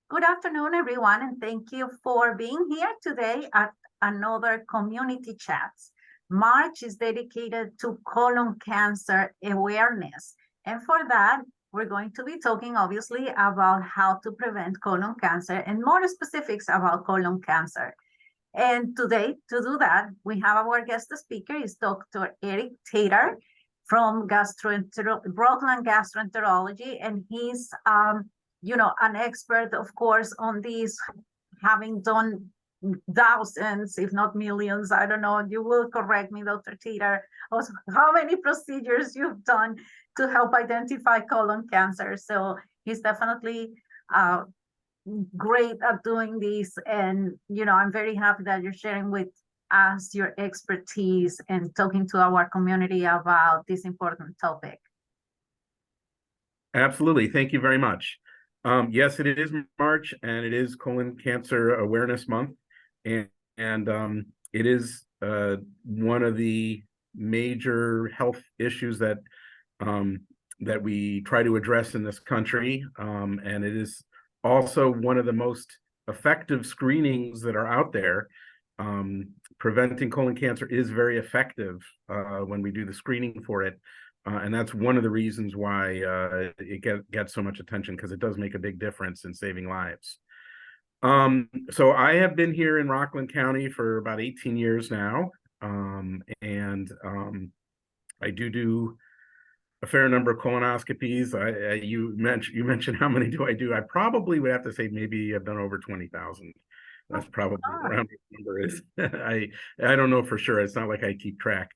Good afternoon, everyone, and thank you for being here today at another community chats. March is dedicated to colon cancer awareness. And for that, we're going to be talking obviously about how to prevent colon cancer and more specifics about colon cancer. And today, to do that, we have our guest speaker is Dr. Eric Tater from Brooklyn Gastroenterology, and he's an expert, of course, on these, having done thousands, if not millions, I don't know, you will correct me, Dr. Tater, of how many procedures you've done to help identify colon cancer. So he's definitely great at doing this. And, I'm very happy that you're sharing with us your expertise and talking to our community about this important topic. Absolutely. Thank you very much. Yes, it is March, and it is Colon Cancer Awareness Month, and it is one of the major health issues that that we try to address in this country, and it is also one of the most effective screenings that are out there. Preventing colon cancer is very effective when we do the screening for it. And that's one of the reasons why it gets so much attention, because it does make a big difference in saving lives. So I have been here in Rockland County for about 18 years now, and I do a fair number of colonoscopies. You mentioned how many do I do? I probably would have to say maybe I've done over 20,000. That's probably around what the number is. I don't know for sure. It's not like I keep track.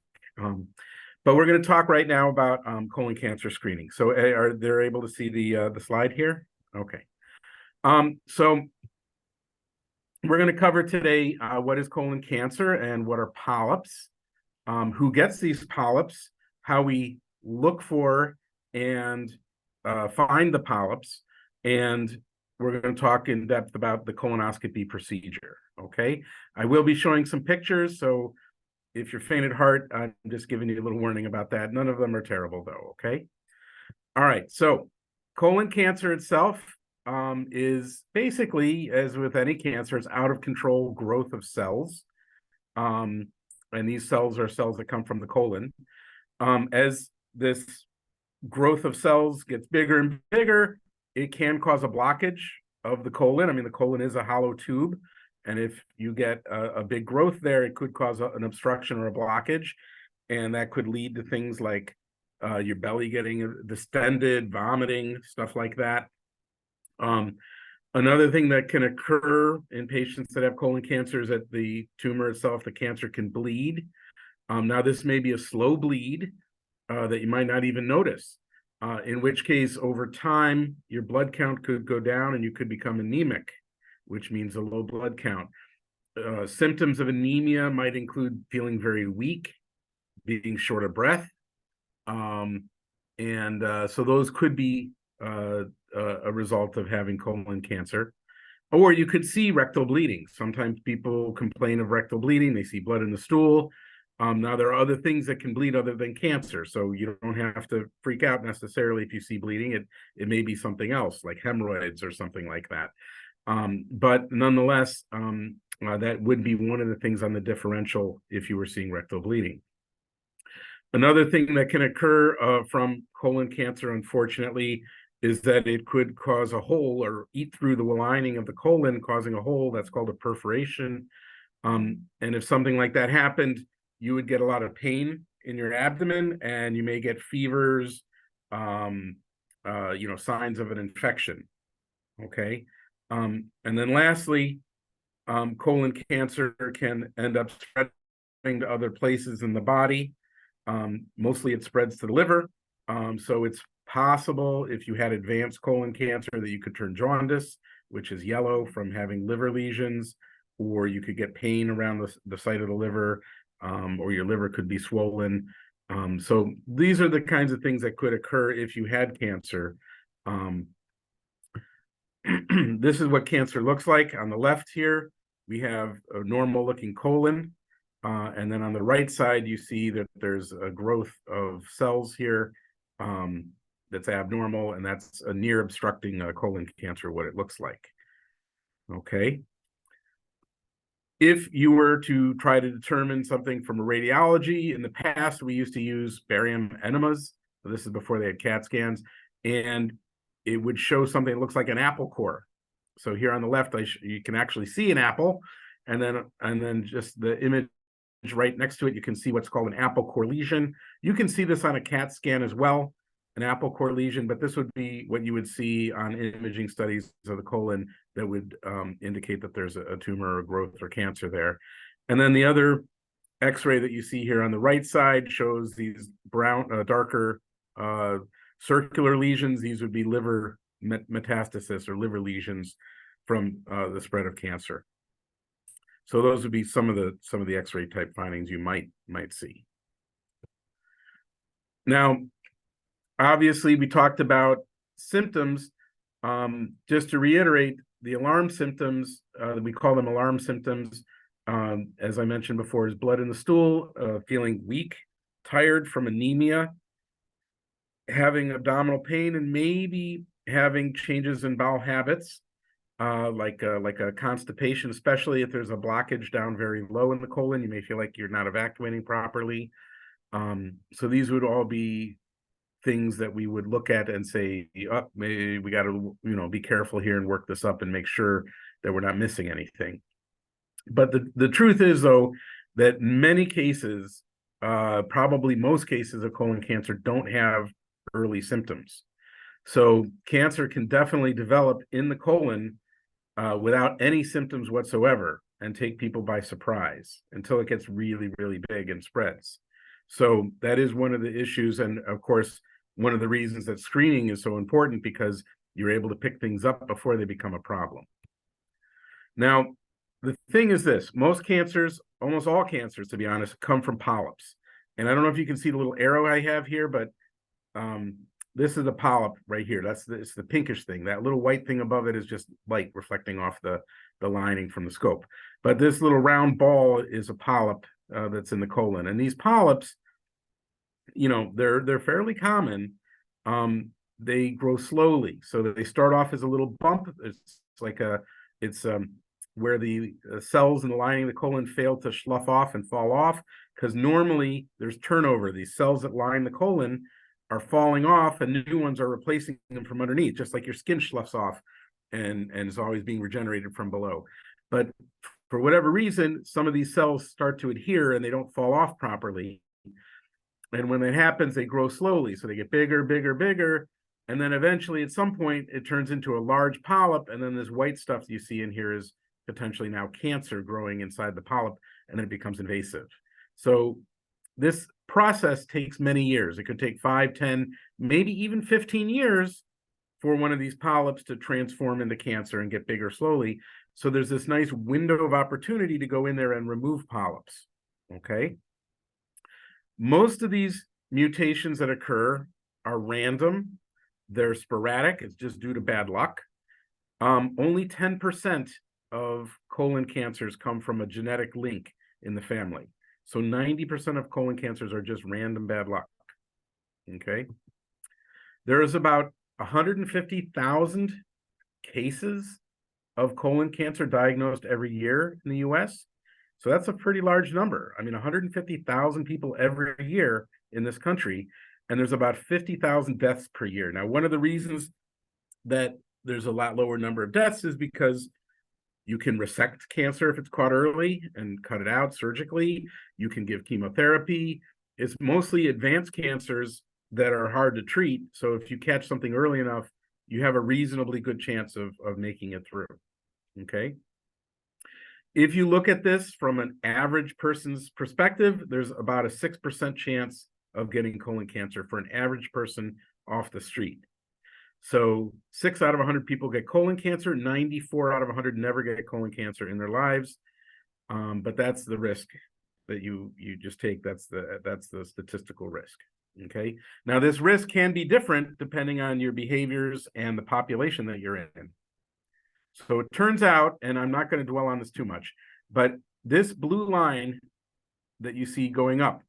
But we're going to talk right now about colon cancer screening. So are they able to see the slide here? Okay. So we're going to cover today what is colon cancer and what are polyps, who gets these polyps, how we look for and find the polyps, and we're going to talk in depth about the colonoscopy procedure. Okay. I will be showing some pictures, so if you're faint at heart, I'm just giving you a little warning about that. None of them are terrible, though, okay? All right, so colon cancer itself is basically, as with any cancer, it's out of control growth of cells. And these cells are cells that come from the colon. As this growth of cells gets bigger and bigger, it can cause a blockage of the colon. I mean, the colon is a hollow tube. And if you get a big growth there, it could cause an obstruction or a blockage. And that could lead to things like your belly getting distended, vomiting, stuff like that. Another thing that can occur in patients that have colon cancer is that the tumor itself, the cancer, can bleed. Now, this may be a slow bleed that you might not even notice, in which case, over time, your blood count could go down and you could become anemic, which means a low blood count. Symptoms of anemia might include feeling very weak, being short of breath. So those could be a result of having colon cancer. Or you could see rectal bleeding. Sometimes people complain of rectal bleeding. They see blood in the stool. Now, there are other things that can bleed other than cancer, so you don't have to freak out necessarily if you see bleeding. It may be something else, like hemorrhoids or something like that. But nonetheless, that would be one of the things on the differential if you were seeing rectal bleeding. Another thing that can occur from colon cancer, unfortunately, is that it could cause a hole or eat through the lining of the colon, causing a hole. That's called a perforation. And if something like that happened, you would get a lot of pain in your abdomen, and you may get fevers, signs of an infection. Okay. And then lastly, colon cancer can end up spreading to other places in the body. Mostly it spreads to the liver. So it's possible, if you had advanced colon cancer, that you could turn jaundice, which is yellow from having liver lesions, or you could get pain around the site of the liver, or your liver could be swollen. So these are the kinds of things that could occur if you had cancer. This is what cancer looks like. On the left here, we have a normal looking colon. And then on the right side, you see that there's a growth of cells here that's abnormal, and that's a near obstructing colon cancer, what it looks like. okay? If you were to try to determine something from a radiology, in the past, we used to use barium enemas. This is before they had CAT scans, and it would show something that looks like an apple core. So here on the left, you can actually see an apple, and then just the image right next to it, you can see what's called an apple core lesion. You can see this on a CAT scan as well, an apple core lesion, but this would be what you would see on imaging studies of the colon that would indicate that there's a tumor or growth or cancer there. And then the other X-ray that you see here on the right side shows these brown, darker circular lesions. These would be liver metastasis or liver lesions from the spread of cancer. So those would be some of the X-ray type findings you might see. Now, obviously, we talked about symptoms. Just to reiterate, the alarm symptoms, we call them alarm symptoms, as I mentioned before, is blood in the stool, feeling weak, tired from anemia, having abdominal pain, and maybe having changes in bowel habits, like a constipation, especially if there's a blockage down very low in the colon. You may feel like you're not evacuating properly. So these would all be things that we would look at and say, oh, maybe we got to, be careful here and work this up and make sure that we're not missing anything. But the truth is, though, that many cases, probably most cases of colon cancer don't have early symptoms. So cancer can definitely develop in the colon without any symptoms whatsoever and take people by surprise until it gets really, really big and spreads. So that is one of the issues. And of course, one of the reasons that screening is so important, because you're able to pick things up before they become a problem. Now, the thing is this: most cancers, almost all cancers, to be honest, come from polyps. And I don't know if you can see the little arrow I have here, but this is a polyp right here. It's the pinkish thing. That little white thing above it is just light reflecting off the lining from the scope. But this little round ball is a polyp that's in the colon. And these polyps, they're fairly common. They grow slowly, so that they start off as a little bump. It's where the cells in the lining of the colon fail to slough off and fall off, because normally there's turnover. These cells that line the colon are falling off and new ones are replacing them from underneath, just like your skin sloughs off and is always being regenerated from below. But for whatever reason, some of these cells start to adhere and they don't fall off properly. And when that happens, they grow slowly. So they get bigger, bigger, bigger. And then eventually at some point, it turns into a large polyp. And then this white stuff that you see in here is potentially now cancer growing inside the polyp, and then it becomes invasive. So this process takes many years. It could take 5, 10, maybe even 15 years for one of these polyps to transform into cancer and get bigger slowly. So there's this nice window of opportunity to go in there and remove polyps, okay? Most of these mutations that occur are random. They're sporadic. It's just due to bad luck. Only 10% of colon cancers come from a genetic link in the family. So 90% of colon cancers are just random bad luck, okay? There is about 150,000 cases of colon cancer diagnosed every year in the US. So that's a pretty large number. I mean, 150,000 people every year in this country, and there's about 50,000 deaths per year. Now, one of the reasons that there's a lot lower number of deaths is because you can resect cancer if it's caught early and cut it out surgically. You can give chemotherapy. It's mostly advanced cancers that are hard to treat. So if you catch something early enough, you have a reasonably good chance of making it through, okay? If you look at this from an average person's perspective, there's about a 6% chance of getting colon cancer for an average person off the street. So 6 out of 100 people get colon cancer, 94 out of 100 never get colon cancer in their lives. But that's the risk that you just take. That's the statistical risk, okay? Now, this risk can be different depending on your behaviors and the population that you're in. So it turns out, and I'm not going to dwell on this too much, but this blue line that you see going up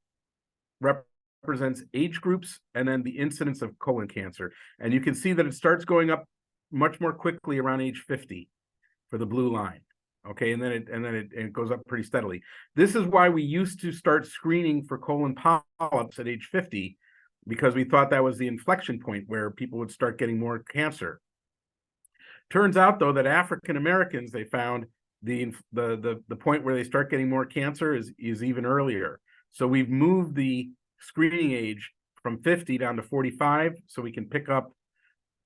represents age groups and then the incidence of colon cancer. And you can see that it starts going up much more quickly around age 50 for the blue line. Okay, and then it goes up pretty steadily. This is why we used to start screening for colon polyps at age 50, because we thought that was the inflection point where people would start getting more cancer. Turns out, though, that African Americans, they found the point where they start getting more cancer is even earlier. So we've moved the screening age from 50 down to 45, so we can pick up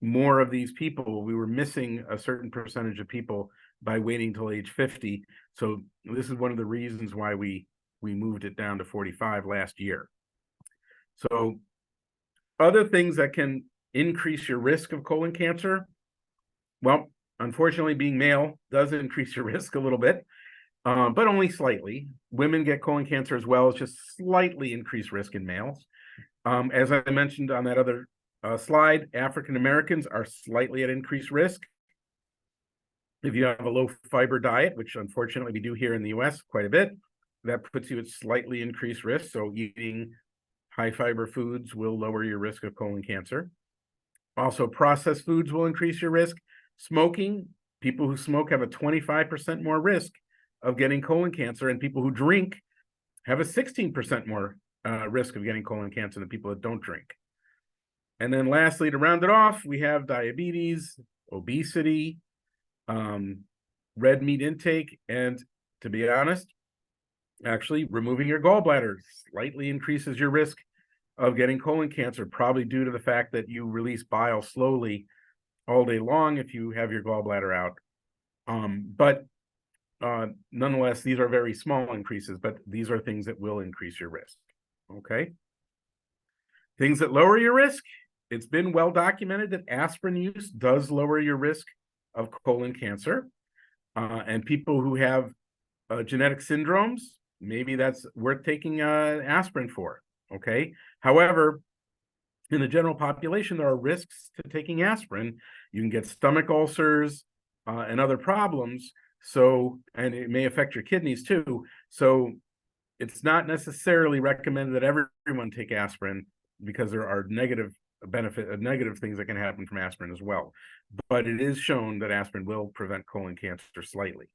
more of these people. We were missing a certain percentage of people by waiting till age 50. So this is one of the reasons why we moved it down to 45 last year. So other things that can increase your risk of colon cancer, well, unfortunately, being male does increase your risk a little bit, but only slightly. Women get colon cancer as well. It's just slightly increased risk in males. As I mentioned on that other slide, African Americans are slightly at increased risk. If you have a low fiber diet, which unfortunately we do here in the US quite a bit, that puts you at slightly increased risk. So eating high fiber foods will lower your risk of colon cancer. Also, processed foods will increase your risk. Smoking, people who smoke have a 25% more risk of getting colon cancer, and people who drink have a 16% more risk of getting colon cancer than people that don't drink. And then lastly, to round it off, we have diabetes, obesity, red meat intake, and to be honest, actually removing your gallbladder slightly increases your risk of getting colon cancer, probably due to the fact that you release bile slowly all day long if you have your gallbladder out. But nonetheless, these are very small increases, but these are things that will increase your risk. Okay. Things that lower your risk. It's been well documented that aspirin use does lower your risk of colon cancer. And people who have genetic syndromes, maybe that's worth taking aspirin for. Okay. However, in the general population, there are risks to taking aspirin. You can get stomach ulcers and other problems. So, and it may affect your kidneys too. So it's not necessarily recommended that everyone take aspirin, because there are negative things that can happen from aspirin as well. But it is shown that aspirin will prevent colon cancer slightly.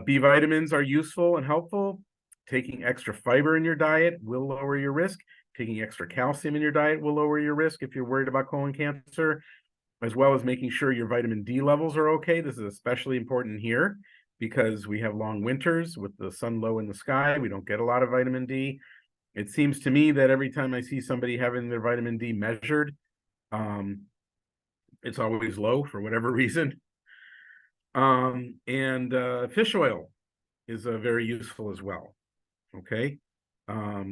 B vitamins are useful and helpful. Taking extra fiber in your diet will lower your risk. Taking extra calcium in your diet will lower your risk if you're worried about colon cancer, as well as making sure your vitamin D levels are okay. This is especially important here because we have long winters with the sun low in the sky. We don't get a lot of vitamin D. It seems to me that every time I see somebody having their vitamin D measured, it's always low for whatever reason. And fish oil is very useful as well. Okay. All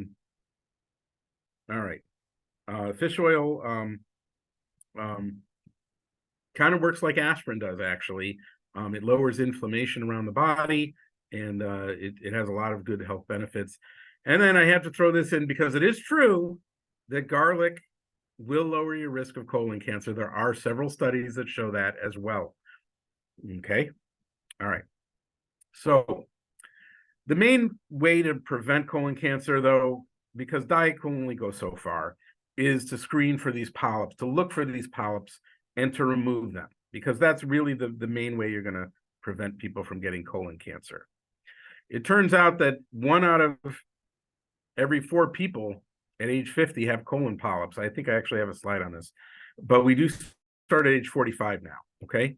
right. Fish oil kind of works like aspirin does, actually. It lowers inflammation around the body, and it has a lot of good health benefits. And then I have to throw this in because it is true that garlic will lower your risk of colon cancer. There are several studies that show that as well. Okay. All right. So the main way to prevent colon cancer, though, because diet can only go so far, is to screen for these polyps, to look for these polyps and to remove them, because that's really the main way you're going to prevent people from getting colon cancer. It turns out that 1 out of every 4 people at age 50 have colon polyps. I think I actually have a slide on this, but we do start at age 45 now. Okay.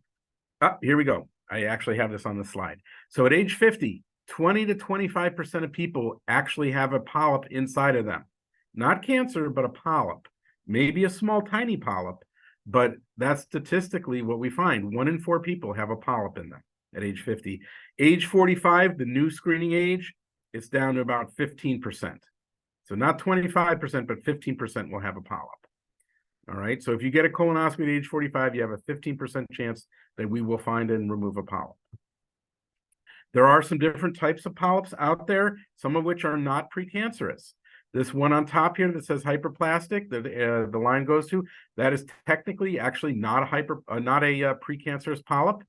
Here we go. I actually have this on the slide. So at age 50, 20 to 25% of people actually have a polyp inside of them. Not cancer, but a polyp. Maybe a small, tiny polyp, but that's statistically what we find. 1 in 4 people have a polyp in them at age 50. Age 45, the new screening age, it's down to about 15%. So not 25%, but 15% will have a polyp. All right. So if you get a colonoscopy at age 45, you have a 15% chance that we will find and remove a polyp. There are some different types of polyps out there, some of which are not precancerous. This one on top here that says hyperplastic, the line goes to, that is technically actually not a precancerous polyp,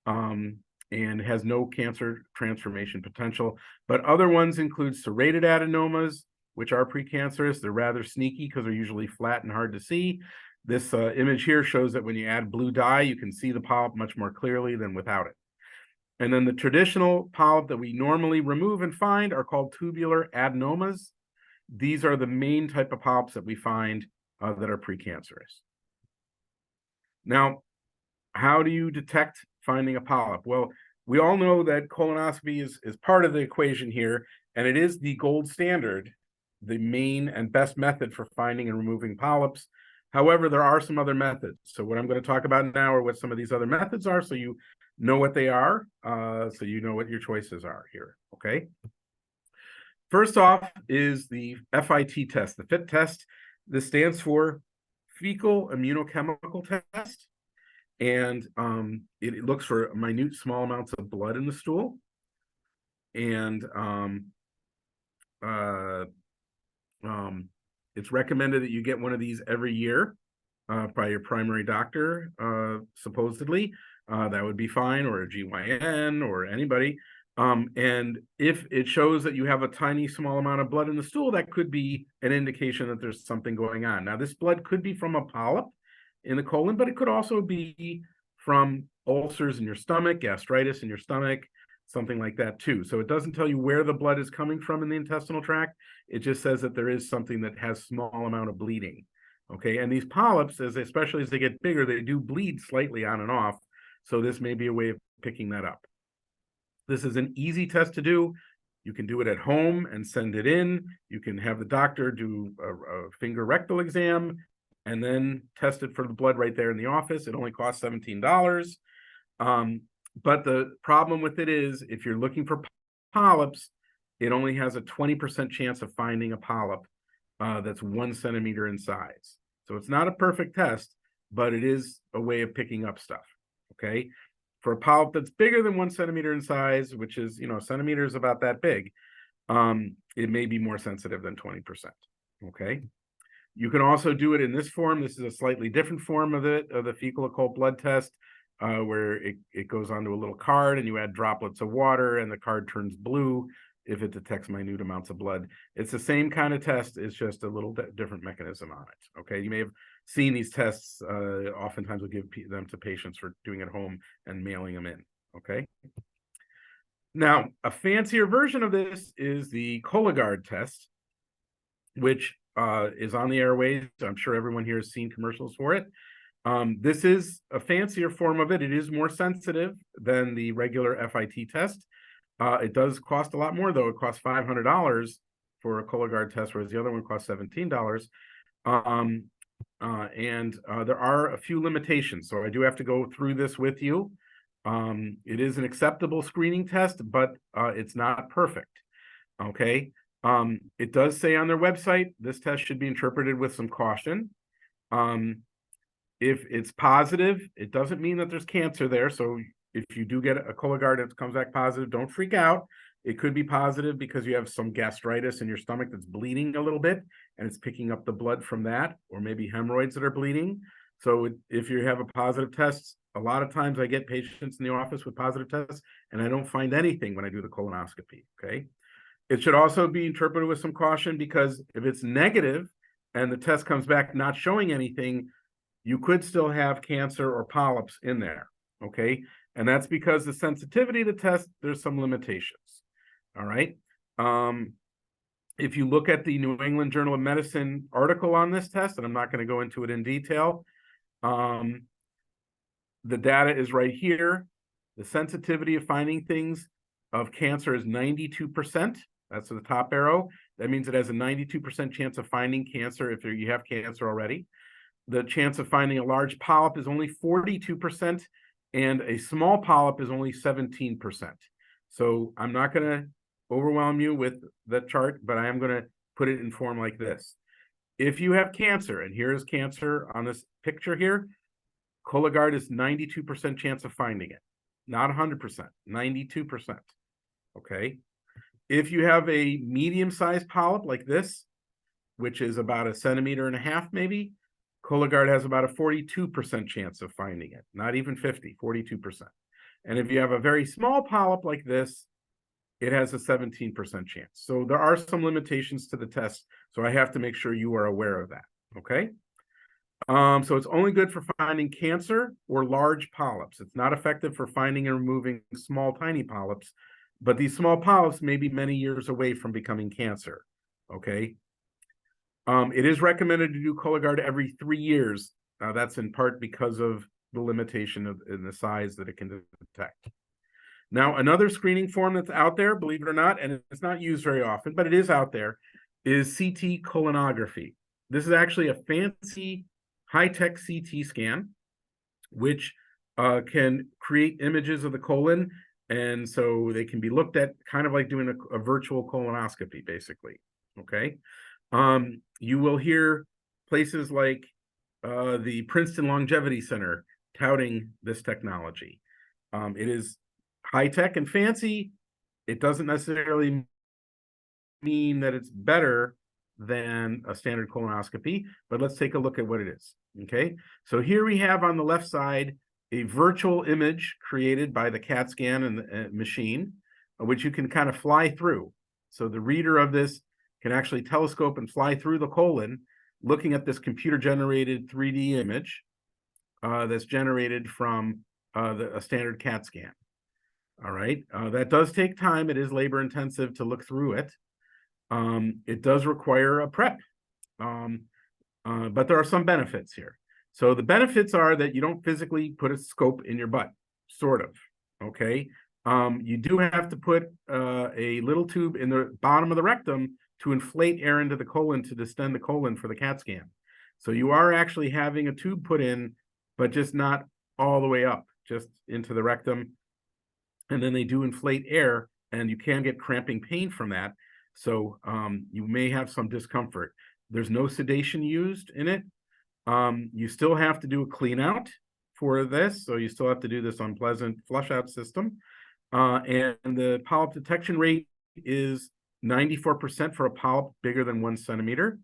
and has no cancer transformation potential. But other ones include serrated adenomas, which are precancerous. They're rather sneaky because they're usually flat and hard to see. This image here shows that when you add blue dye, you can see the polyp much more clearly than without it. And then the traditional polyp that we normally remove and find are called tubular adenomas. These are the main type of polyps that we find that are precancerous. Now, how do you detect finding a polyp? Well, we all know that colonoscopy is part of the equation here, and it is the gold standard, the main and best method for finding and removing polyps. However, there are some other methods. So what I'm going to talk about now are what some of these other methods are, so you know what they are, so you know what your choices are here, okay? First off is the FIT test, the FIT test. This stands for fecal immunochemical test. And it looks for minute, small amounts of blood in the stool. And it's recommended that you get one of these every year by your primary doctor, supposedly. That would be fine, or a GYN, or anybody. And if it shows that you have a tiny, small amount of blood in the stool, that could be an indication that there's something going on. Now, this blood could be from a polyp in the colon, but it could also be from ulcers in your stomach, gastritis in your stomach, something like that too. So it doesn't tell you where the blood is coming from in the intestinal tract. It just says that there is something that has small amount of bleeding. Okay, and these polyps, especially as they get bigger, they do bleed slightly on and off. So this may be a way of picking that up. This is an easy test to do. You can do it at home and send it in. You can have the doctor do a finger rectal exam and then test it for the blood right there in the office. It only costs $17. But the problem with it is, if you're looking for polyps, it only has a 20% chance of finding a polyp that's 1 centimeter in size. So it's not a perfect test, but it is a way of picking up stuff, okay? For a polyp that's bigger than 1 centimeter in size, which is, a centimeter is about that big, it may be more sensitive than 20%, okay? You can also do it in this form. This is a slightly different form of the fecal occult blood test, where it goes onto a little card and you add droplets of water and the card turns blue if it detects minute amounts of blood. It's the same kind of test. It's just a little different mechanism on it. Okay, you may have seen these tests. Oftentimes we'll give them to patients for doing at home and mailing them in. Okay. Now, a fancier version of this is the Cologuard test, which is on the airways. I'm sure everyone here has seen commercials for it. This is a fancier form of it. It is more sensitive than the regular FIT test. It does cost a lot more, though. It costs $500 for a Cologuard test, whereas the other one costs $17. And there are a few limitations, so I do have to go through this with you. It is an acceptable screening test, but it's not perfect. Okay. It does say on their website, this test should be interpreted with some caution. If it's positive, it doesn't mean that there's cancer there. So if you do get a Cologuard that comes back positive, don't freak out. It could be positive because you have some gastritis in your stomach that's bleeding a little bit, and it's picking up the blood from that, or maybe hemorrhoids that are bleeding. So if you have a positive test, a lot of times I get patients in the office with positive tests, and I don't find anything when I do the colonoscopy, okay? It should also be interpreted with some caution, because if it's negative and the test comes back not showing anything, you could still have cancer or polyps in there, okay? And that's because the sensitivity of the test, there's some limitations, all right? If you look at the New England Journal of Medicine article on this test, and I'm not going to go into it in detail, the data is right here. The sensitivity of finding things of cancer is 92%. That's the top arrow. That means it has a 92% chance of finding cancer if you have cancer already. The chance of finding a large polyp is only 42%, and a small polyp is only 17%. So I'm not going to overwhelm you with the chart, but I am going to put it in form like this. If you have cancer, and here's cancer on this picture here, Cologuard is 92% chance of finding it. Not 100%, 92%. Okay. If you have a medium-sized polyp like this, which is about 1.5 centimeters maybe, Cologuard has about a 42% chance of finding it. Not even 50, 42%. And if you have a very small polyp like this, it has a 17% chance. So there are some limitations to the test, so I have to make sure you are aware of that, okay? So it's only good for finding cancer or large polyps. It's not effective for finding and removing small, tiny polyps, but these small polyps may be many years away from becoming cancer. Okay. It is recommended to do Cologuard every 3 years. That's in part because of the limitation in the size that it can detect. Now, another screening form that's out there, believe it or not, and it's not used very often, but it is out there, is CT colonography. This is actually a fancy high-tech CT scan, which can create images of the colon, and so they can be looked at kind of like doing a virtual colonoscopy, basically. Okay. You will hear places like the Princeton Longevity Center touting this technology. It is high-tech and fancy. It doesn't necessarily mean that it's better than a standard colonoscopy, but let's take a look at what it is. Okay, so here we have on the left side a virtual image created by the CAT scan and the machine, which you can kind of fly through. So the reader of this can actually telescope and fly through the colon, looking at this computer-generated 3D image that's generated from a standard CAT scan. All right, that does take time. It is labor-intensive to look through it. It does require a prep, but there are some benefits here. So the benefits are that you don't physically put a scope in your butt, sort of, okay? You do have to put a little tube in the bottom of the rectum to inflate air into the colon to distend the colon for the CAT scan. So you are actually having a tube put in, but just not all the way up, just into the rectum. And then they do inflate air, and you can get cramping pain from that. So you may have some discomfort. There's no sedation used in it. You still have to do a clean out for this. So you still have to do this unpleasant flush out system. And the polyp detection rate is 94% for a polyp bigger than 1 centimeter.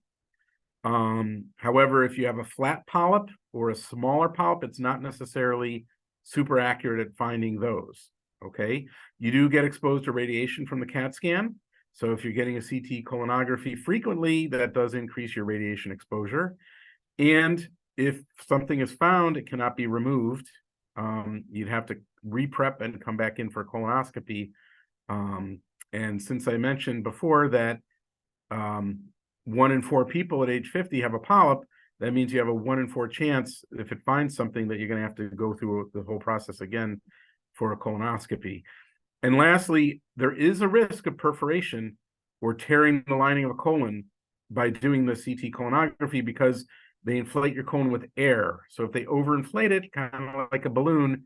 However, if you have a flat polyp or a smaller polyp, it's not necessarily super accurate at finding those. Okay, you do get exposed to radiation from the CAT scan. So if you're getting a CT colonography frequently, that does increase your radiation exposure. And if something is found, it cannot be removed. You'd have to re-prep and come back in for a colonoscopy. And since I mentioned before that 1 in 4 people at age 50 have a polyp, that means you have a 1 in 4 chance, if it finds something, that you're going to have to go through the whole process again for a colonoscopy. And lastly, there is a risk of perforation or tearing the lining of a colon by doing the CT colonography because they inflate your colon with air. So if they overinflate it, kind of like a balloon,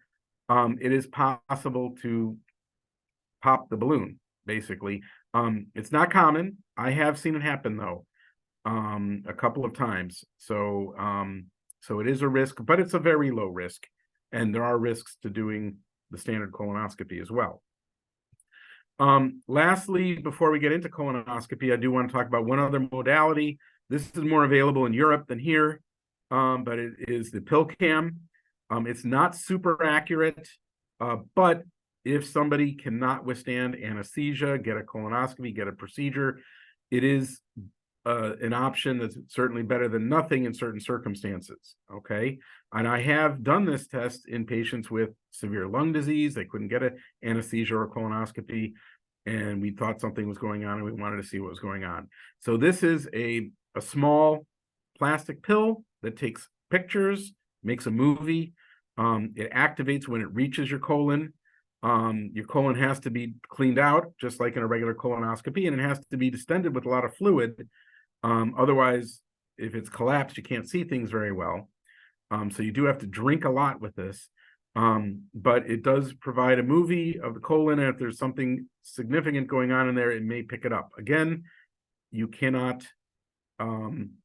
it is possible to pop the balloon, basically. It's not common. I have seen it happen, though, a couple of times. So it is a risk, but it's a very low risk. And there are risks to doing the standard colonoscopy as well. Lastly, before we get into colonoscopy, I do want to talk about one other modality. This is more available in Europe than here, but it is the pill cam. It's not super accurate, but if somebody cannot withstand anesthesia, get a colonoscopy, get a procedure, it is an option that's certainly better than nothing in certain circumstances, okay? And I have done this test in patients with severe lung disease. They couldn't get an anesthesia or a colonoscopy, and we thought something was going on, and we wanted to see what was going on. So this is a small plastic pill that takes pictures, makes a movie. It activates when it reaches your colon. Your colon has to be cleaned out, just like in a regular colonoscopy, and it has to be distended with a lot of fluid. Otherwise, if it's collapsed, you can't see things very well. So you do have to drink a lot with this. But it does provide a movie of the colon, and if there's something significant going on in there, it may pick it up. Again, you cannot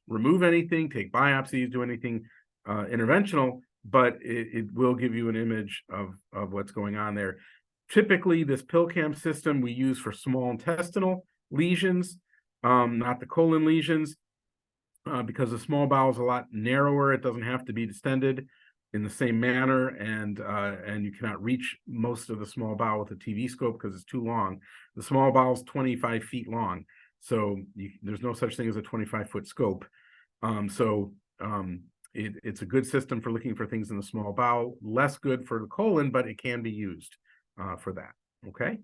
remove anything, take biopsies, do anything interventional, but it will give you an image of what's going on there. Typically, this pill cam system we use for small intestinal lesions, not the colon lesions, because the small bowel is a lot narrower. It doesn't have to be distended in the same manner, and you cannot reach most of the small bowel with a TV scope because it's too long. The small bowel is 25 feet long, so there's no such thing as a 25-foot scope. it's a good system for looking for things in the small bowel, less good for the colon, but it can be used for that, okay?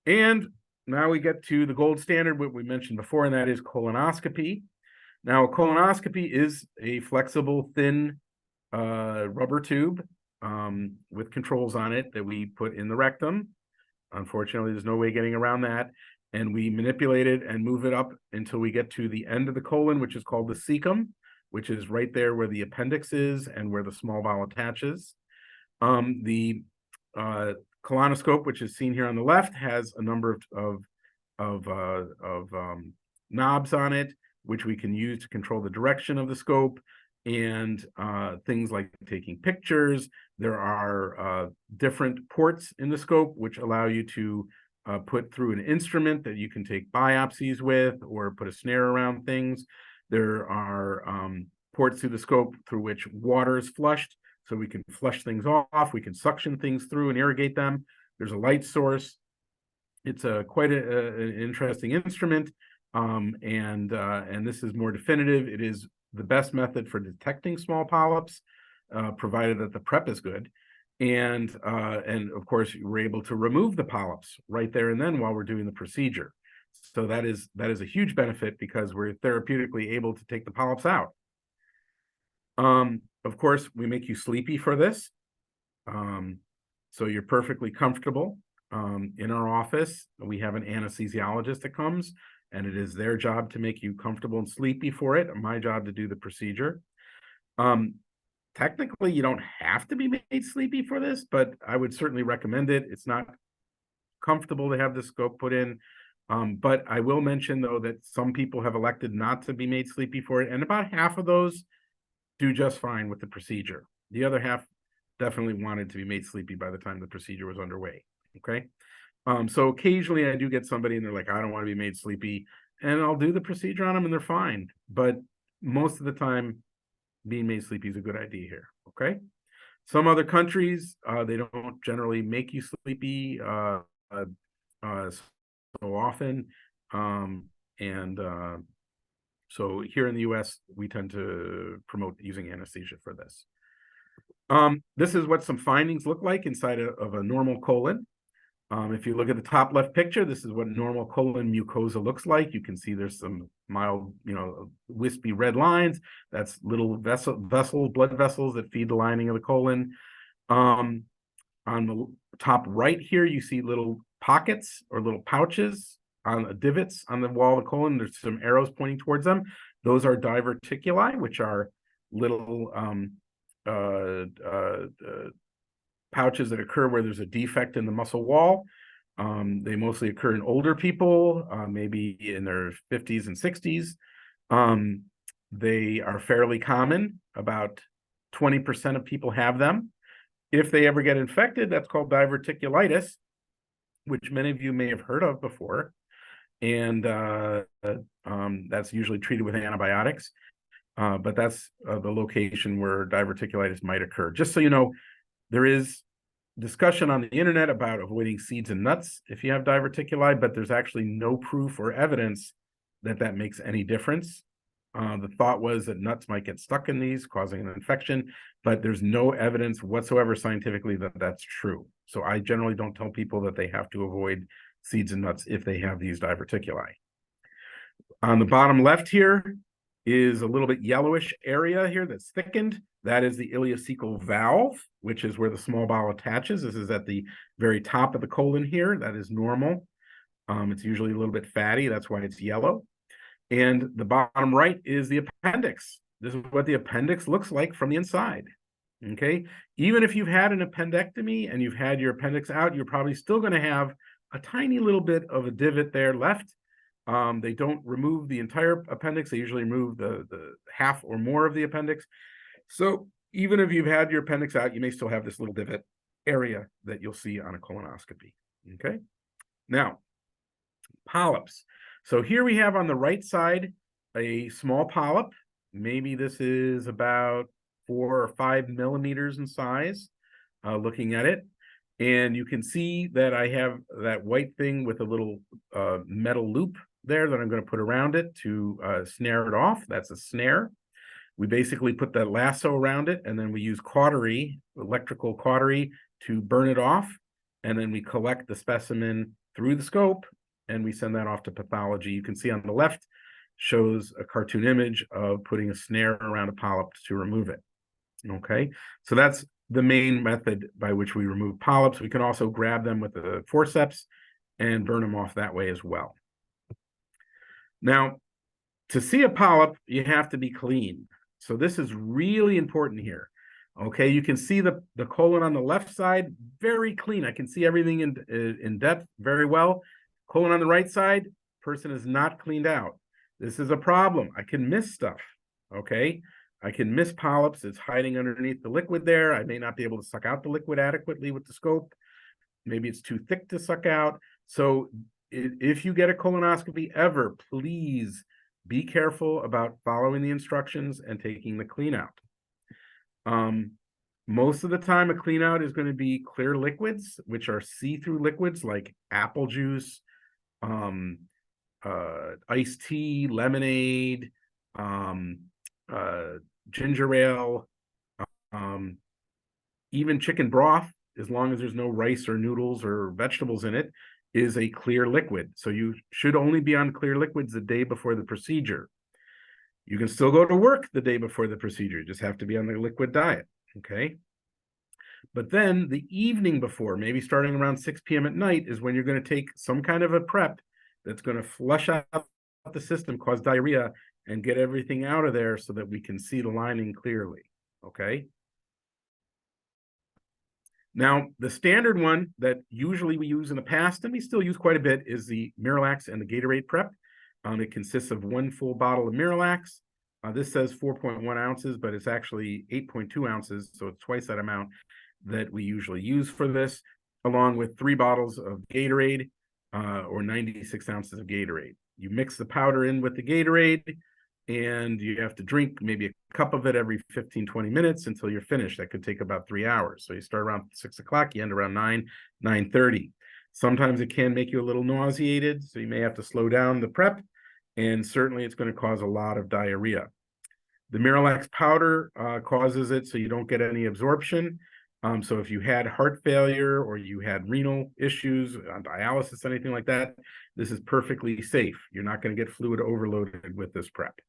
And now we get to the gold standard, what we mentioned before, and that is colonoscopy. Now, a colonoscopy is a flexible, thin rubber tube with controls on it that we put in the rectum. Unfortunately, there's no way getting around that. And we manipulate it and move it up until we get to the end of the colon, which is called the cecum, which is right there where the appendix is and where the small bowel attaches. The colonoscope, which is seen here on the left, has a number of knobs on it, which we can use to control the direction of the scope and things like taking pictures. There are different ports in the scope which allow you to put through an instrument that you can take biopsies with or put a snare around things. There are ports through the scope through which water is flushed, so we can flush things off. We can suction things through and irrigate them. There's a light source. It's quite an interesting instrument, and this is more definitive. It is the best method for detecting small polyps, provided that the prep is good. And of course, we're able to remove the polyps right there and then while we're doing the procedure. So that is a huge benefit because we're therapeutically able to take the polyps out. Of course, we make you sleepy for this. So you're perfectly comfortable. In our office, we have an anesthesiologist that comes, and it is their job to make you comfortable and sleepy for it. My job to do the procedure. Technically, you don't have to be made sleepy for this, but I would certainly recommend it. It's not comfortable to have the scope put in. But I will mention, though, that some people have elected not to be made sleepy for it, and about half of those do just fine with the procedure. The other half definitely wanted to be made sleepy by the time the procedure was underway, okay? So occasionally I do get somebody and they're like, I don't want to be made sleepy, and I'll do the procedure on them and they're fine. But most of the time, being made sleepy is a good idea here, okay? Some other countries, they don't generally make you sleepy so often. So here in the US, we tend to promote using anesthesia for this. This is what some findings look like inside of a normal colon. If you look at the top left picture, this is what normal colon mucosa looks like. You can see there's some mild, wispy red lines. That's little blood vessels that feed the lining of the colon. On the top right here, you see little pockets or little pouches on the divots on the wall of the colon. There's some arrows pointing towards them. Those are diverticuli, which are little pouches that occur where there's a defect in the muscle wall. They mostly occur in older people, maybe in their 50s and 60s. They are fairly common. About 20% of people have them. If they ever get infected, that's called diverticulitis, which many of you may have heard of before. And that's usually treated with antibiotics. But that's the location where diverticulitis might occur. Just so you know, there is discussion on the internet about avoiding seeds and nuts if you have diverticuli, but there's actually no proof or evidence that that makes any difference. The thought was that nuts might get stuck in these, causing an infection, but there's no evidence whatsoever scientifically that that's true. So I generally don't tell people that they have to avoid seeds and nuts if they have these diverticuli. On the bottom left here is a little bit yellowish area here that's thickened. That is the ileocecal valve, which is where the small bowel attaches. This is at the very top of the colon here. That is normal. It's usually a little bit fatty. That's why it's yellow. And the bottom right is the appendix. This is what the appendix looks like from the inside. Okay. Even if you've had an appendectomy and you've had your appendix out, you're probably still going to have a tiny little bit of a divot there left. They don't remove the entire appendix. They usually remove the half or more of the appendix. So even if you've had your appendix out, you may still have this little divot area that you'll see on a colonoscopy. Okay. Now, polyps. So here we have on the right side a small polyp. Maybe this is about 4 or 5 millimeters in size, looking at it. And you can see that I have that white thing with a little metal loop there that I'm going to put around it to snare it off. That's a snare. We basically put that lasso around it, and then we use cautery, electrical cautery, to burn it off. And then we collect the specimen through the scope, and we send that off to pathology. You can see on the left shows a cartoon image of putting a snare around a polyp to remove it. Okay, so that's the main method by which we remove polyps. We can also grab them with the forceps and burn them off that way as well. Now, to see a polyp, you have to be clean. So this is really important here. Okay, you can see the colon on the left side, very clean. I can see everything in depth very well. Colon on the right side, person is not cleaned out. This is a problem. I can miss stuff, okay? I can miss polyps. It's hiding underneath the liquid there. I may not be able to suck out the liquid adequately with the scope. Maybe it's too thick to suck out. So if you get a colonoscopy ever, please be careful about following the instructions and taking the clean out. Most of the time, a clean out is going to be clear liquids, which are see-through liquids like apple juice, iced tea, lemonade, ginger ale, even chicken broth, as long as there's no rice or noodles or vegetables in it, is a clear liquid. So you should only be on clear liquids the day before the procedure. You can still go to work the day before the procedure. You just have to be on the liquid diet, okay? But then the evening before, maybe starting around 6 p.m. at night, is when you're going to take some kind of a prep that's going to flush out the system, cause diarrhea, and get everything out of there so that we can see the lining clearly, okay? Now, the standard one that usually we use in the past, and we still use quite a bit, is the Miralax and the Gatorade prep. It consists of 1 full bottle of Miralax. This says 4.1 ounces, but it's actually 8.2 ounces, so it's twice that amount that we usually use for this, along with 3 bottles of Gatorade, or 96 ounces of Gatorade. You mix the powder in with the Gatorade, and you have to drink maybe a cup of it every 15-20 minutes until you're finished. That could take about 3 hours. So you start around 6 o'clock, you end around 9:30. Sometimes it can make you a little nauseated, so you may have to slow down the prep, and certainly it's going to cause a lot of diarrhea. The Miralax powder causes it so you don't get any absorption. So if you had heart failure or you had renal issues, dialysis, anything like that, this is perfectly safe. You're not going to get fluid overloaded with this prep.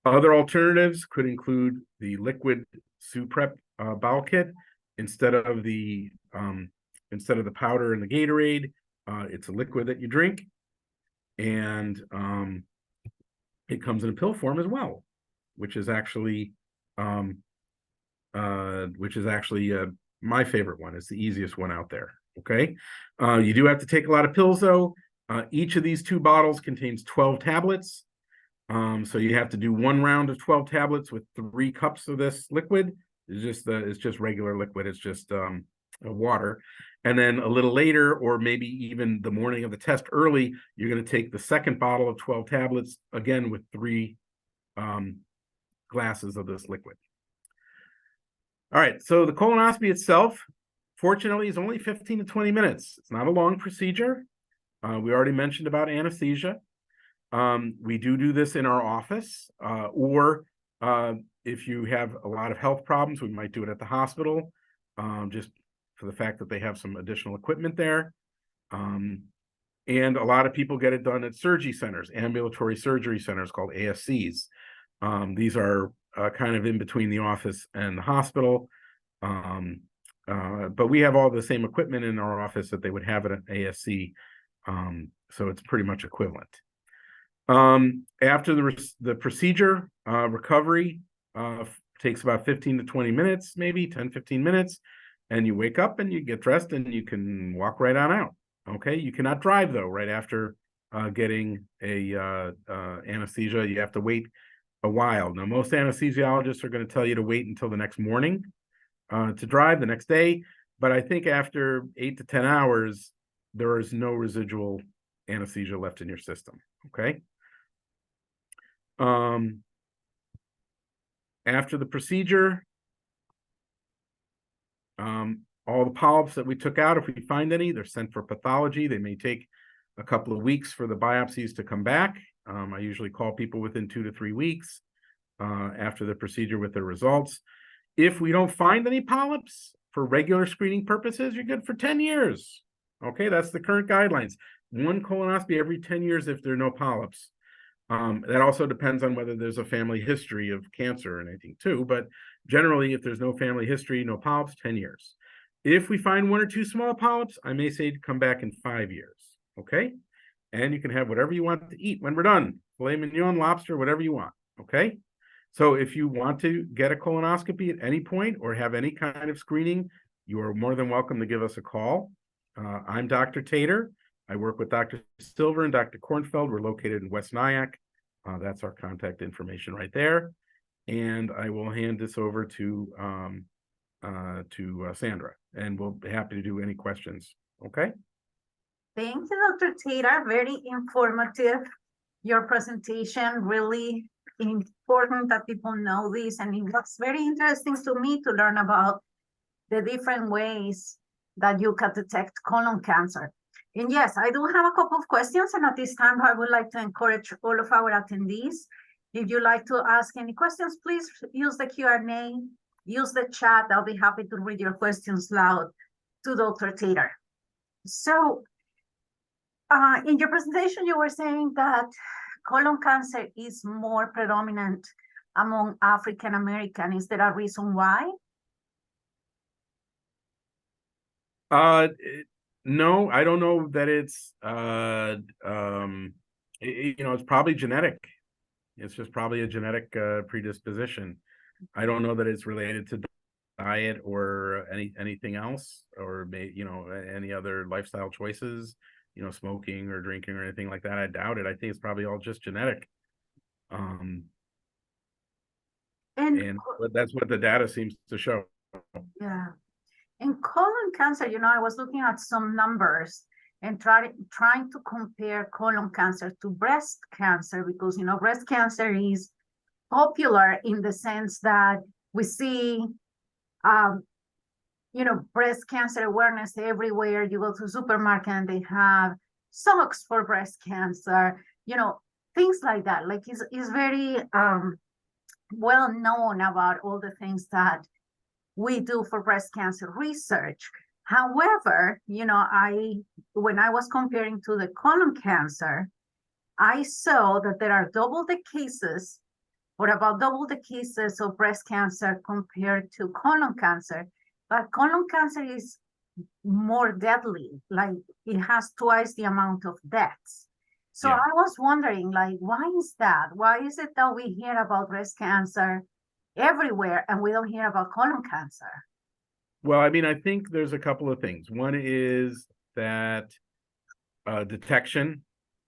Other alternatives could include the liquid Suprep bowel kit instead of the powder and the Gatorade. It's a liquid that you drink, and it comes in a pill form as well, which is actually my favorite one. It's the easiest one out there. Okay, you do have to take a lot of pills though. Each of these 2 bottles contains 12 tablets. So you have to do 1 round of 12 tablets with 3 cups of this liquid. It's just regular liquid. It's just water. And then a little later, or maybe even the morning of the test early, you're going to take the second bottle of 12 tablets, again with 3 glasses of this liquid. All right, so the colonoscopy itself, fortunately, is only 15 to 20 minutes. It's not a long procedure. We already mentioned about anesthesia. We do this in our office, or if you have a lot of health problems, we might do it at the hospital, just for the fact that they have some additional equipment there. And a lot of people get it done at surgery centers, ambulatory surgery centers called ASCs. These are kind of in between the office and the hospital. But we have all the same equipment in our office that they would have at an ASC. So it's pretty much equivalent. After the procedure, recovery takes about 15 to 20 minutes, maybe 10-15 minutes, and you wake up and you get dressed and you can walk right on out. Okay, you cannot drive though right after getting a anesthesia. You have to wait a while. Now, most anesthesiologists are going to tell you to wait until the next morning to drive the next day, but I think after 8 to 10 hours, there is no residual anesthesia left in your system. Okay. After the procedure, all the polyps that we took out, if we find any, they're sent for pathology. They may take a couple of weeks for the biopsies to come back. I usually call people within 2 to 3 weeks. after the procedure with the results. If we don't find any polyps for regular screening purposes, you're good for 10 years. Okay, that's the current guidelines. One colonoscopy every 10 years if there are no polyps. That also depends on whether there's a family history of cancer or anything too, but generally, if there's no family history, no polyps, 10 years. If we find one or two small polyps, I may say to come back in 5 years, okay? And you can have whatever you want to eat when we're done. Filet mignon, lobster, whatever you want, okay? So if you want to get a colonoscopy at any point or have any kind of screening, you are more than welcome to give us a call. I'm Dr. Tater. I work with Dr. Silver and Dr. Kornfeld. We're located in West Nyack. That's our contact information right there. And I will hand this over to Sandra, and we'll be happy to do any questions. Okay. Thank you, Dr. Tater. Very informative. Your presentation, really important that people know this. And it was very interesting to me to learn about the different ways that you can detect colon cancer. And yes, I do have a couple of questions. And at this time, I would like to encourage all of our attendees. If you'd like to ask any questions, please use the Q&A, use the chat. I'll be happy to read your questions loud to Dr. Tater. So in your presentation, you were saying that colon cancer is more predominant among African American. Is there a reason why? No, I don't know that it's it's probably genetic. It's just probably a genetic predisposition. I don't know that it's related to diet or anything else, or any other lifestyle choices, smoking or drinking or anything like that. I doubt it. I think it's probably all just genetic. And that's what the data seems to show. Yeah. In colon cancer, I was looking at some numbers and trying to compare colon cancer to breast cancer, because, breast cancer is popular in the sense that we see, breast cancer awareness everywhere. You go to supermarket and they have socks for breast cancer, things like that. Like it's very well known about all the things that we do for breast cancer research. However, when I was comparing to the colon cancer, I saw that there are double the cases, or about double the cases of breast cancer compared to colon cancer. But colon cancer is more deadly, like it has twice the amount of deaths. So Yeah. I was wondering, why is that? Why is it that we hear about breast cancer everywhere and we don't hear about colon cancer? Well, I mean, I think there's a couple of things. One is that detection.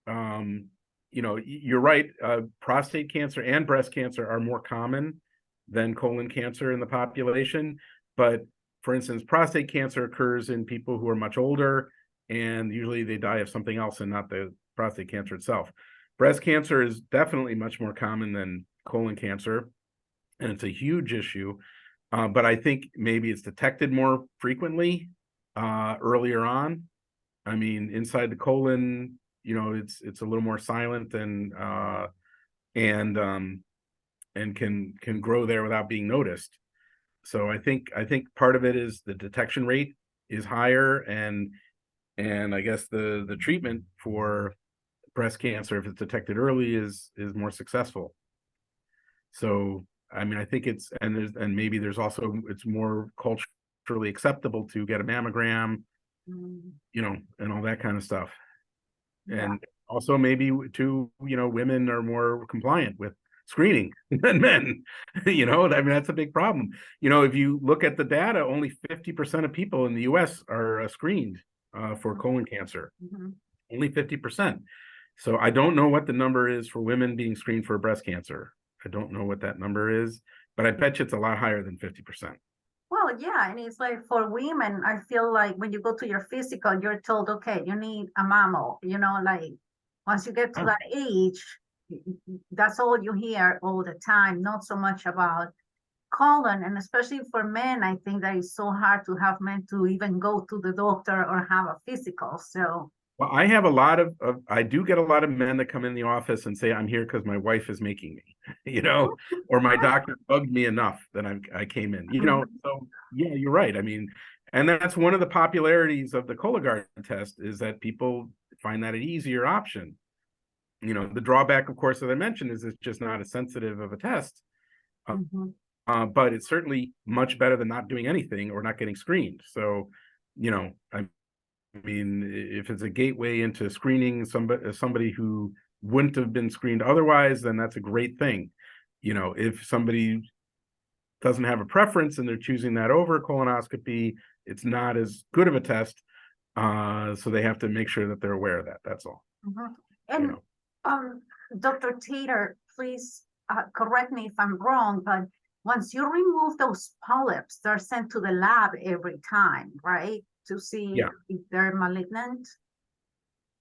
You're right. Prostate cancer and breast cancer are more common than colon cancer in the population. But for instance, prostate cancer occurs in people who are much older, and usually they die of something else and not the prostate cancer itself. Breast cancer is definitely much more common than colon cancer, and it's a huge issue. But I think maybe it's detected more frequently earlier on. I mean, inside the colon, it's a little more silent and can grow there without being noticed. So I think part of it is the detection rate is higher, and I guess the treatment for breast cancer, if it's detected early, is more successful. So I mean, I think it's maybe there's also, it's more culturally acceptable to get a mammogram, and all that kind of stuff. Yeah. And also maybe too, women are more compliant with screening than men. I mean, that's a big problem. If you look at the data, only 50% of people in the US are screened for colon cancer. Only 50%. So I don't know what the number is for women being screened for breast cancer. I don't know what that number is, but I bet you it's a lot higher than 50%. Well, yeah, and it's like for women, I feel like when you go to your physical, you're told, okay, you need a mammo, like once you get to that age, that's all you hear all the time, not so much about colon. And especially for men, I think that it's so hard to have men to even go to the doctor or have a physical. So Well, I have a lot I do get a lot of men that come in the office and say, I'm here because my wife is making me, or my doctor bugged me enough that I came in, so yeah, you're right. I mean, and that's one of the popularities of the Cologuard test is that people find that an easier option. The drawback, of course, that I mentioned is it's just not as sensitive of a test. Mhm. But it's certainly much better than not doing anything or not getting screened. So, I mean, if it's a gateway into screening somebody who wouldn't have been screened otherwise, then that's a great thing. If somebody doesn't have a preference and they're choosing that over colonoscopy, it's not as good of a test. So they have to make sure that they're aware of that. That's all. Mhm. You And know. Dr. Tater, please correct me if I'm wrong, but once you remove those polyps, they're sent to the lab every time, right? To see Yeah. if they're malignant.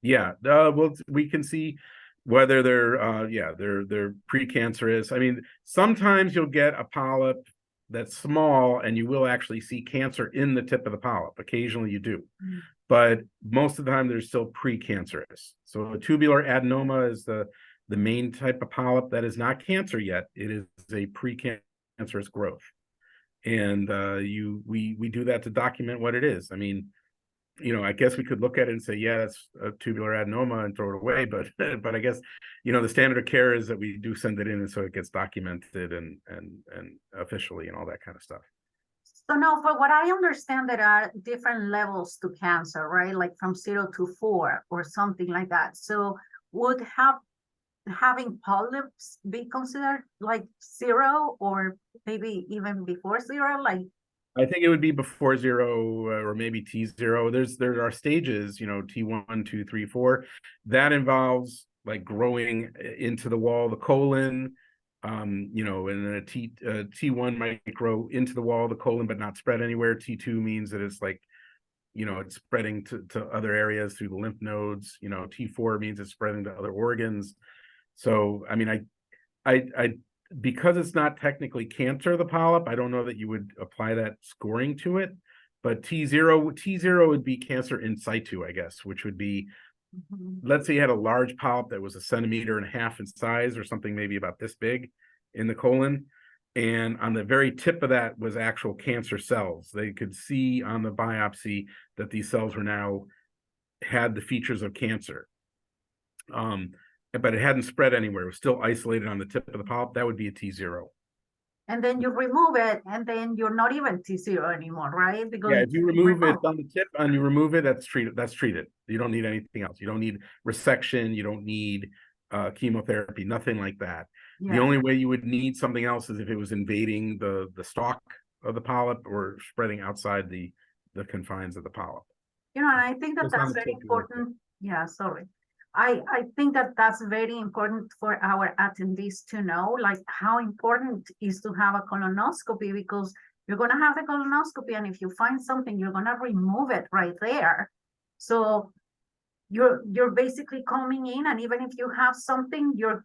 Yeah. Well, we can see whether they're precancerous. I mean, sometimes you'll get a polyp that's small and you will actually see cancer in the tip of the polyp. Occasionally you do. But most of the time they're still precancerous. So a tubular adenoma is the main type of polyp that is not cancer yet. It is a precancerous growth. And we do that to document what it is. I mean, I guess we could look at it and say, yeah, that's a tubular adenoma and throw it away. But but I guess, the standard of care is that we do send it in and so it gets documented and officially and all that kind of stuff. So now, for what I understand, there are different levels to cancer, right? Like from 0 to 4 or something like that. So would having polyps be considered like 0 or maybe even before 0? Like, I think it would be before 0 or maybe T0. There are stages, T1, 2, 3, 4. That involves like growing into the wall of the colon, and then T1 might grow into the wall of the colon but not spread anywhere. T2 means that it's like, it's spreading to other areas through the lymph nodes. T4 means it's spreading to other organs. So, I mean, I because it's not technically cancer, the polyp, I don't know that you would apply that scoring to it. But T0 would be cancer in situ, I guess, which would be, let's say you had a large polyp that was 1.5 centimeters in size or something maybe about this big in the colon. And on the very tip of that was actual cancer cells. They could see on the biopsy that these cells were now had the features of cancer. But it hadn't spread anywhere. It was still isolated on the tip of the polyp. That would be a T0. and then you remove it, and then you're not even T0 anymore, right? Because Yeah, if you remove it on the tip and you remove it, that's treated. You don't need anything else. You don't need resection. You don't need chemotherapy, nothing like that. The only way you would need something else is if it was invading the stalk of the polyp or spreading outside the confines of the polyp. and I think that that's very important. Yeah, sorry. I think that that's very important for our attendees to know, like how important is to have a colonoscopy, because you're going to have the colonoscopy, and if you find something, you're going to remove it right there. So you're basically coming in, and even if you have something, you're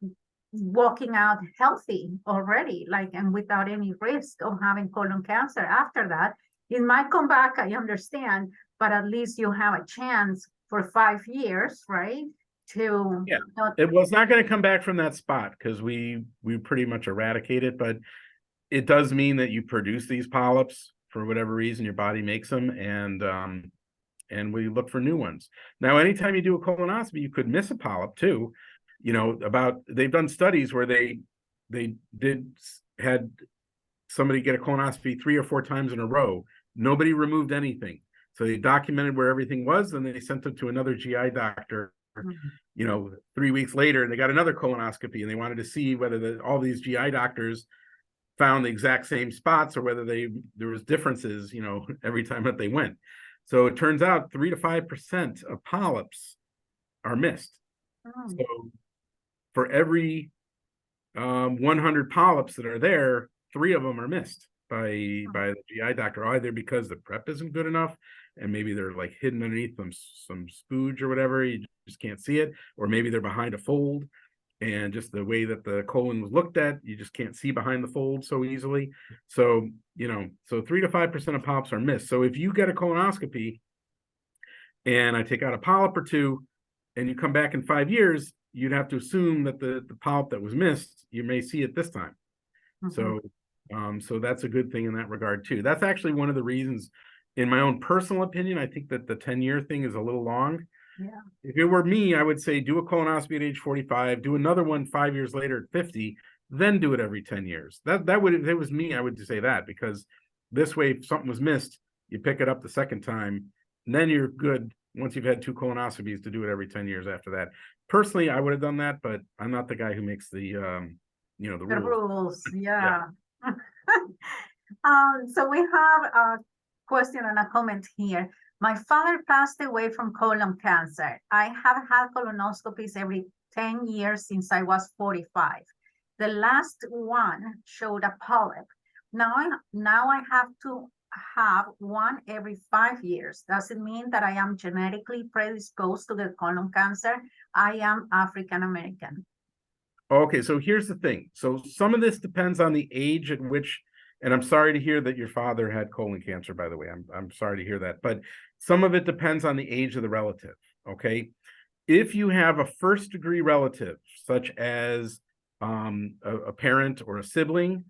walking out healthy already, like, and without any risk of having colon cancer after that. It might come back, I understand, but at least you have a chance for 5 years, right? To it was not going to come back from that spot because we pretty much eradicate it, but it does mean that you produce these polyps for whatever reason. Your body makes them, and we look for new ones. Now, anytime you do a colonoscopy, you could miss a polyp too. They've done studies where they had somebody get a colonoscopy 3 or 4 times in a row. Nobody removed anything. So they documented where everything was, and they sent it to another GI doctor 3 weeks later, and they got another colonoscopy, and they wanted to see whether all these GI doctors found the exact same spots or whether there was differences, every time that they went. So it turns out 3 to 5% of polyps are missed. So for every 100 polyps that are there, 3 of them are missed by the GI doctor, either because the prep isn't good enough and maybe they're like hidden underneath some spooge or whatever, you just can't see it, or maybe they're behind a fold, and just the way that the colon was looked at, you just can't see behind the fold so easily. So 3 to 5% of polyps are missed. So if you get a colonoscopy and I take out a polyp or two, and you come back in 5 years, you'd have to assume that the polyp that was missed, you may see it this time. So, so that's a good thing in that regard too. That's actually one of the reasons, in my own personal opinion, I think that the 10-year thing is a little long. Yeah. If it were me, I would say do a colonoscopy at age 45, do another one 5 years later at 50, then do it every 10 years. That would, if it was me, I would say that, because this way, if something was missed, you pick it up the second time, and then you're good once you've had 2 colonoscopies to do it every 10 years after that. Personally, I would have done that, but I'm not the guy who makes the the The rules. rules, yeah. So we have a question and a comment here. My father passed away from colon cancer. I have had colonoscopies every 10 years since I was 45. The last one showed a polyp. Now I have to have one every 5 years. Does it mean that I am genetically predisposed to get colon cancer? I am African American. Okay, so here's the thing. So some of this depends on the age at which, and I'm sorry to hear that your father had colon cancer, by the way. I'm sorry to hear that, but some of it depends on the age of the relative. Okay. If you have a first degree relative, such as a parent or a sibling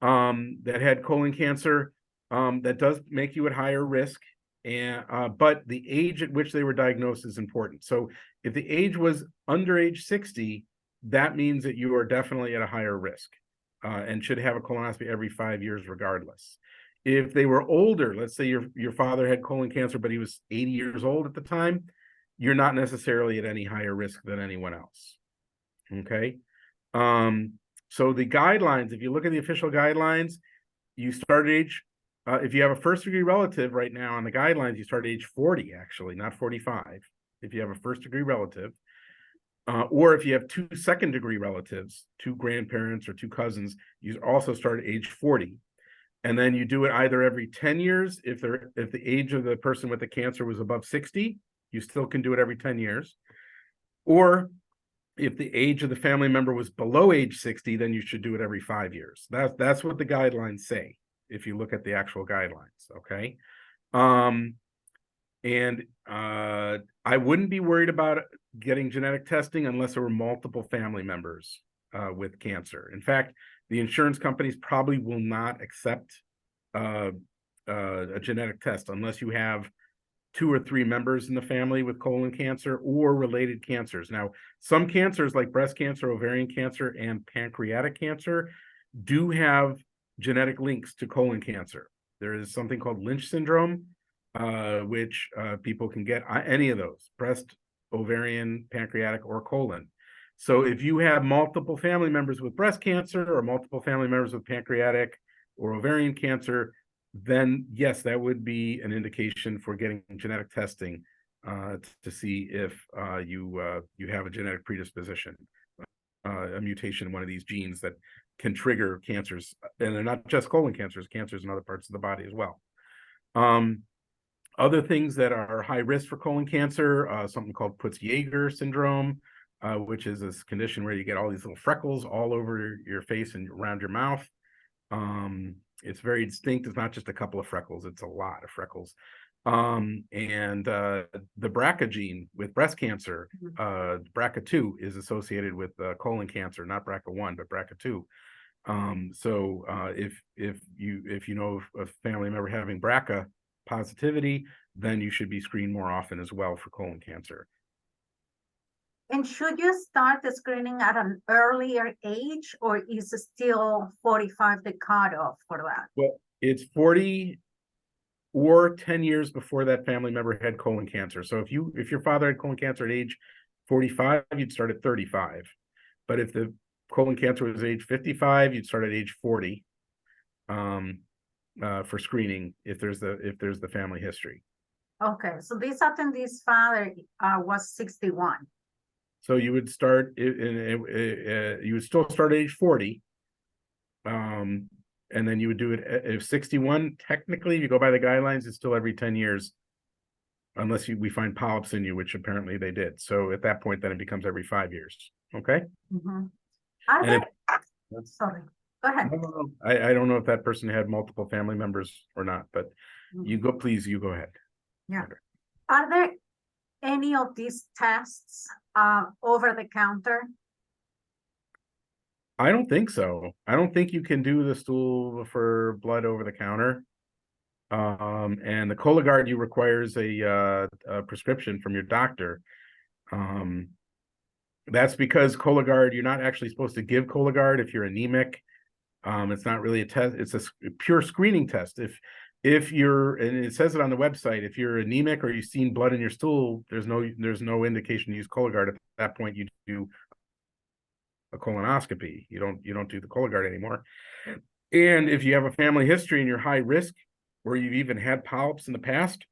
that had colon cancer, that does make you at higher risk. And but the age at which they were diagnosed is important. So if the age was under age 60, that means that you are definitely at a higher risk and should have a colonoscopy every 5 years regardless. If they were older, let's say your father had colon cancer, but he was 80 years old at the time, you're not necessarily at any higher risk than anyone else. Okay. So the guidelines, if you look at the official guidelines, you start at age, if you have a first degree relative right now on the guidelines, you start at age 40, actually, not 45. If you have a first degree relative, or if you have 2 second degree relatives, 2 grandparents or 2 cousins, you also start at age 40. And then you do it either every 10 years. If the age of the person with the cancer was above 60, you still can do it every 10 years. Or if the age of the family member was below age 60, then you should do it every 5 years. That's what the guidelines say, if you look at the actual guidelines. Okay. And I wouldn't be worried about getting genetic testing unless there were multiple family members with cancer. In fact, the insurance companies probably will not accept a genetic test unless you have 2 or 3 members in the family with colon cancer or related cancers. Now, some cancers like breast cancer, ovarian cancer, and pancreatic cancer do have genetic links to colon cancer. There is something called Lynch syndrome, which people can get any of those: breast, ovarian, pancreatic, or colon. So if you have multiple family members with breast cancer or multiple family members with pancreatic or ovarian cancer, then yes, that would be an indication for getting genetic testing to see if you have a genetic predisposition, a mutation in one of these genes that can trigger cancers. And they're not just colon cancers, cancers in other parts of the body as well. Other things that are high risk for colon cancer, something called Putz-Jaeger syndrome, which is this condition where you get all these little freckles all over your face and around your mouth. It's very distinct. It's not just a couple of freckles, it's a lot of freckles. And the BRCA gene with breast cancer, BRCA2 is associated with colon cancer, not BRCA1, but BRCA2. So if you know of a family member having BRCA positivity, then you should be screened more often as well for colon cancer. And should you start the screening at an earlier age, or is it still 45 the cutoff for that? Well, it's 40 or 10 years before that family member had colon cancer. So if your father had colon cancer at age 45, you'd start at 35. But if the colon cancer was age 55, you'd start at age 40 for screening if there's the family history. Okay, so this attendee father was 61. So you would start you would still start at age 40. And then you would do it if 61, technically, if you go by the guidelines, it's still every 10 years, unless we find polyps in you, which apparently they did. So at that point, then it becomes every 5 years. Okay. Sorry, go ahead. No, I don't know if that person had multiple family members or not, but you go ahead. Yeah. Are there any of these tests over the counter? I don't think so. I don't think you can do the stool for blood over the counter. And the Cologuard you requires a prescription from your doctor. That's because Cologuard, you're not actually supposed to give Cologuard if you're anemic. It's not really a test, it's a pure screening test. If you're, and it says it on the website, if you're anemic or you've seen blood in your stool, there's no indication to use Cologuard. At that point, you do a colonoscopy. You don't do the Cologuard anymore. And if you have a family history and you're high risk, or you've even had polyps in the past,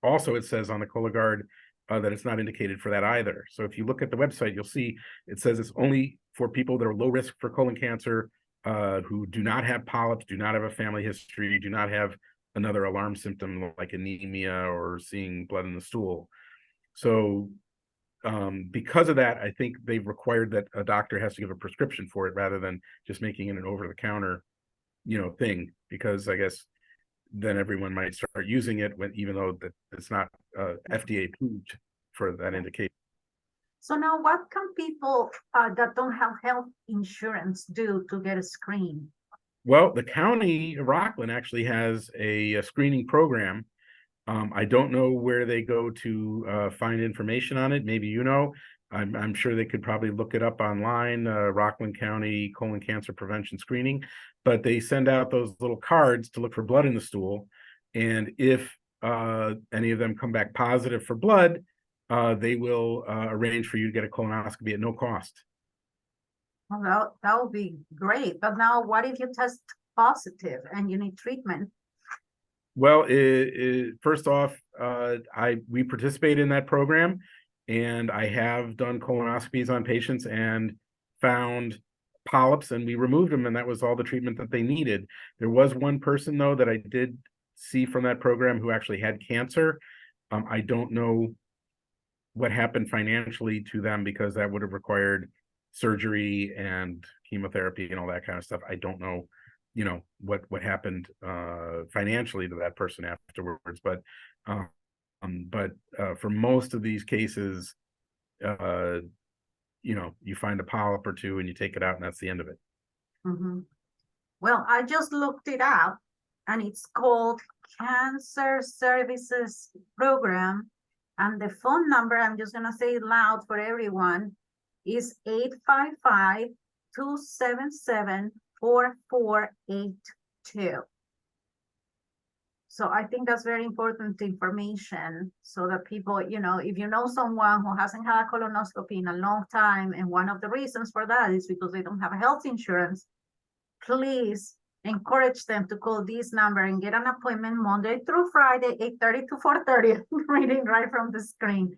also it says on the Cologuard that it's not indicated for that either. So if you look at the website, you'll see it says it's only for people that are low risk for colon cancer, who do not have polyps, do not have a family history, do not have another alarm symptom like anemia or seeing blood in the stool. So because of that, I think they've required that a doctor has to give a prescription for it rather than just making it an over-the-counter, thing, because I guess then everyone might start using it even though that it's not FDA approved for that indication. So now what can people that don't have health insurance do to get a screen? Well, the county of Rockland actually has a screening program. I don't know where they go to find information on it. Maybe I'm sure they could probably look it up online, Rockland County Colon Cancer Prevention Screening, but they send out those little cards to look for blood in the stool. And if any of them come back positive for blood, they will arrange for you to get a colonoscopy at no cost. Well, that would be great. But now what if you test positive and you need treatment? Well, first off, we participate in that program, and I have done colonoscopies on patients and found polyps, and we removed them, and that was all the treatment that they needed. There was one person, though, that I did see from that program who actually had cancer. I don't know what happened financially to them because that would have required surgery and chemotherapy and all that kind of stuff. I don't know what happened financially to that person afterwards, but for most of these cases, you find a polyp or two and you take it out and that's the end of it. Mm-hmm. Well, I just looked it up and it's called Cancer Services Program, and the phone number, I'm just gonna say it loud for everyone, is 855-277-4482. So I think that's very important information so that people, if you know someone who hasn't had a colonoscopy in a long time, and one of the reasons for that is because they don't have a health insurance, please encourage them to call this number and get an appointment Monday through Friday, 8:30 to 4:30, reading right from the screen,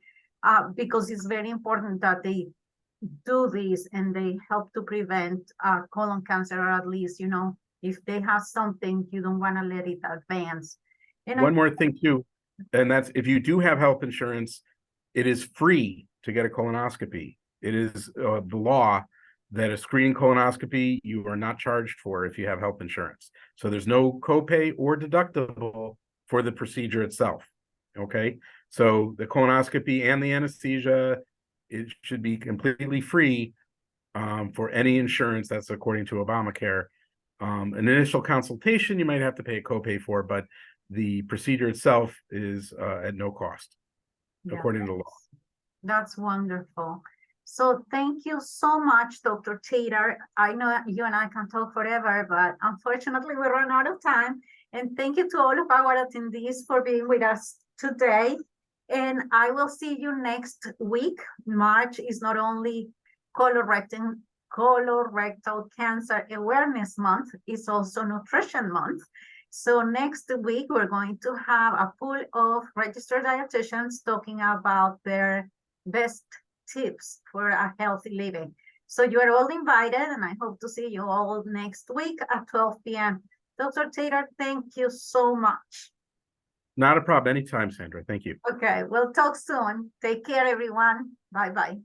because it's very important that they do this and they help to prevent colon cancer, or at least, if they have something, you don't want to let it advance. And one more thing too, and that's if you do have health insurance, it is free to get a colonoscopy. It is the law that a screening colonoscopy you are not charged for if you have health insurance. So there's no copay or deductible for the procedure itself. Okay, so the colonoscopy and the anesthesia, it should be completely free for any insurance. That's according to Obamacare. An initial consultation you might have to pay a copay for, but the procedure itself is at no cost, according to the law. That's wonderful. So thank you so much, Dr. Tater. I know you and I can talk forever, but unfortunately we run out of time. And thank you to all of our attendees for being with us today. And I will see you next week. March is not only colorectal cancer awareness month, it's also nutrition month. So next week, we're going to have a pool of registered dietitians talking about their best tips for a healthy living. So you are all invited, and I hope to see you all next week at 12 p.m. Dr. Tater, thank you so much. Not a problem. Anytime, Sandra. Thank you. Okay, we'll talk soon. Take care, everyone. Bye-bye.